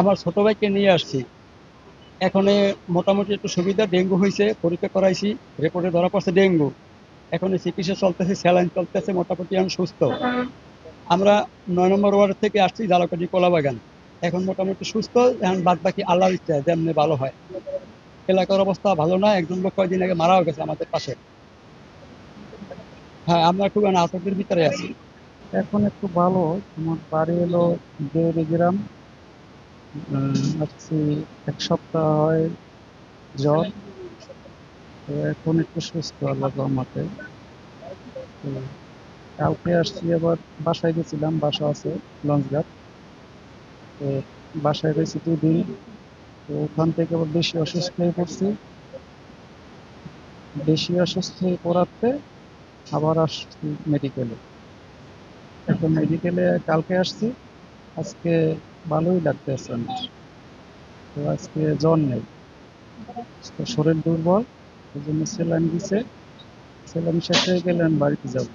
আমার ছোট ভাইকে নিয়ে আসছি। এখন মোটামুটি একটু সুবিধা, ডেঙ্গু হয়েছে, পরীক্ষা করাইছি, রিপোর্টে ধরা পড়ছে ডেঙ্গু। এখন চিকিৎসা চলতেছে, স্যালাইন চলতেছে, মোটামুটি আমি সুস্থ। আমরা 9 নম্বর ওয়ার্ড থেকে আসছি, জালাকাঠি কলাবাগান। এখন মোটামুটি সুস্থ। এখন বাদ বাকি আল্লাহর ইচ্ছা, যেমনি ভালো হয়। এলাকার অবস্থা ভালো না, একজন লোক কয়েকদিন আগে মারাও গেছে আমাদের পাশে। হ্যাঁ, আমরা খুব আতঙ্কের ভিতরে আছি। এখন একটু ভালো। আমার বাড়ি হলো দেউরি গ্রাম। আসছি 1 সপ্তাহ হয় জ্বর। তো এখন একটু সুস্থ আল্লাহর রহমতে। তো কালকে আসছি আবার, বাসায় গেছিলাম, বাসা আছে লঞ্চঘাট। তো বাসায় রয়েছি 2 দিন। তো ওখান থেকে আবার বেশি অসুস্থ হয়ে পড়ছি। বেশি অসুস্থ হয়ে পড়াতে আবার আসছি মেডিকেলে। এখন মেডিকেলে কালকে আসছি। আজকে ভালোই লাগতেছে আমার। তো আজকে জ্বর নেই, তো শরীর দুর্বল। এই জন্য স্যালাইন দিছে। স্যালাইন শেষ হয়ে গেলে আমি বাড়িতে যাব।